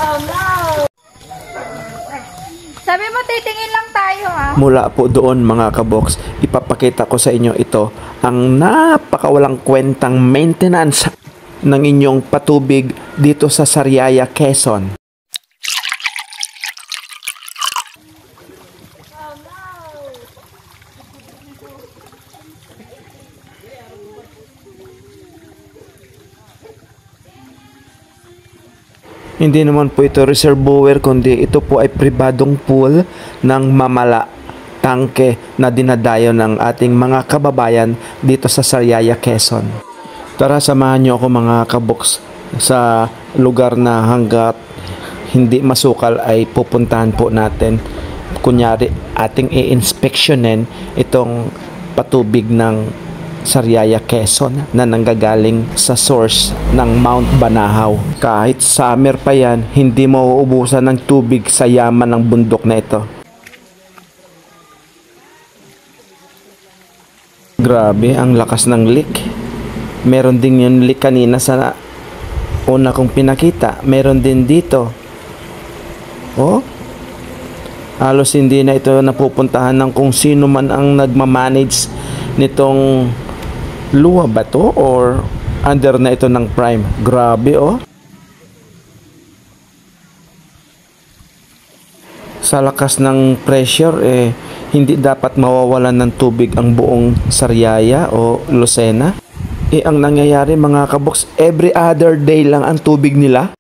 Oh no! Sabi mo titingin lang tayo ha? Mula po doon mga kabox, ipapakita ko sa inyo ito ang napakawalang kwentang maintenance ng inyong patubig dito sa Sariaya, Quezon. Hindi naman po ito reservoir, kundi ito po ay pribadong pool ng mamala tangke na dinadayo ng ating mga kababayan dito sa Sariaya, Quezon. Tara, samahan niyo ako mga kabox sa lugar na hanggat hindi masukal ay pupuntahan po natin. Kunyari, ating i-inspeksyonin itong patubig ng Sariaya, Quezon na nanggagaling sa source ng Mount Banahaw. Kahit summer pa yan, hindi mauubusan ng tubig sa yaman ng bundok na ito. Grabe, ang lakas ng leak. Meron din yung leak kanina sa una kong pinakita. Meron din dito. Oh, halos hindi na ito napupuntahan ng kung sino man ang nagmamanage nitong luwa ba to or under na ito ng Prime. Grabe oh. Sa lakas ng pressure hindi dapat mawawalan ng tubig ang buong Sariaya o Lucena. Ang nangyayari mga kabox, every other day lang ang tubig nila.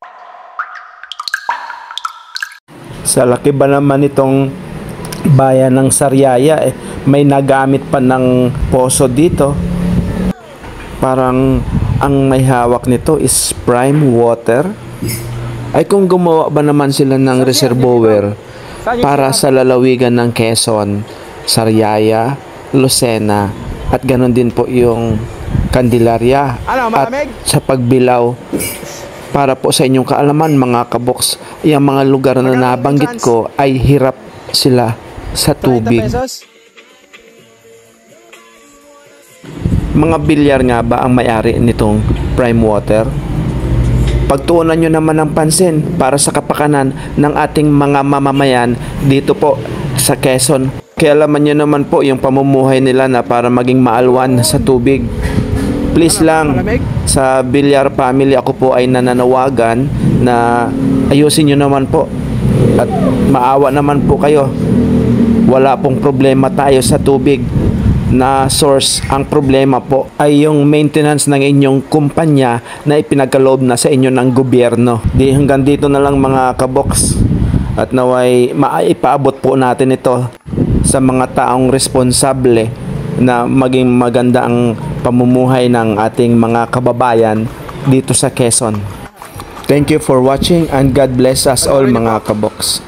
Sa laki ba naman itong bayan ng Sariaya may nagamit pa ng poso dito. Parang ang may hawak nito is prime water. Ay kung gumawa ba naman sila ng reservoir para sa lalawigan ng Quezon, Sariaya, Lucena at ganoon din po yung Candelaria at sa Pagbilao. Para po sa inyong kaalaman mga kabox, yung mga lugar na nabanggit ko ay hirap sila sa tubig. Mga bilyar nga ba ang may-ari nitong Prime Water? Pagtuunan nyo naman ng pansin para sa kapakanan ng ating mga mamamayan dito po sa Quezon. Kaya alaman nyo naman po yung pamumuhay nila na para maging maalwan sa tubig. Please lang, sa Bilyar family ako po ay nananawagan na ayusin nyo naman po at maawa naman po kayo. Wala pong problema tayo sa tubig na source. Ang problema po ay yung maintenance ng inyong kumpanya na ipinagkaloob na sa inyo ng gobyerno. Di hanggang dito na lang mga kabox at naway maipaabot po natin ito sa mga taong responsable na maging maganda ang pamumuhay ng ating mga kababayan dito sa Quezon. Thank you for watching and God bless us all mga kabox.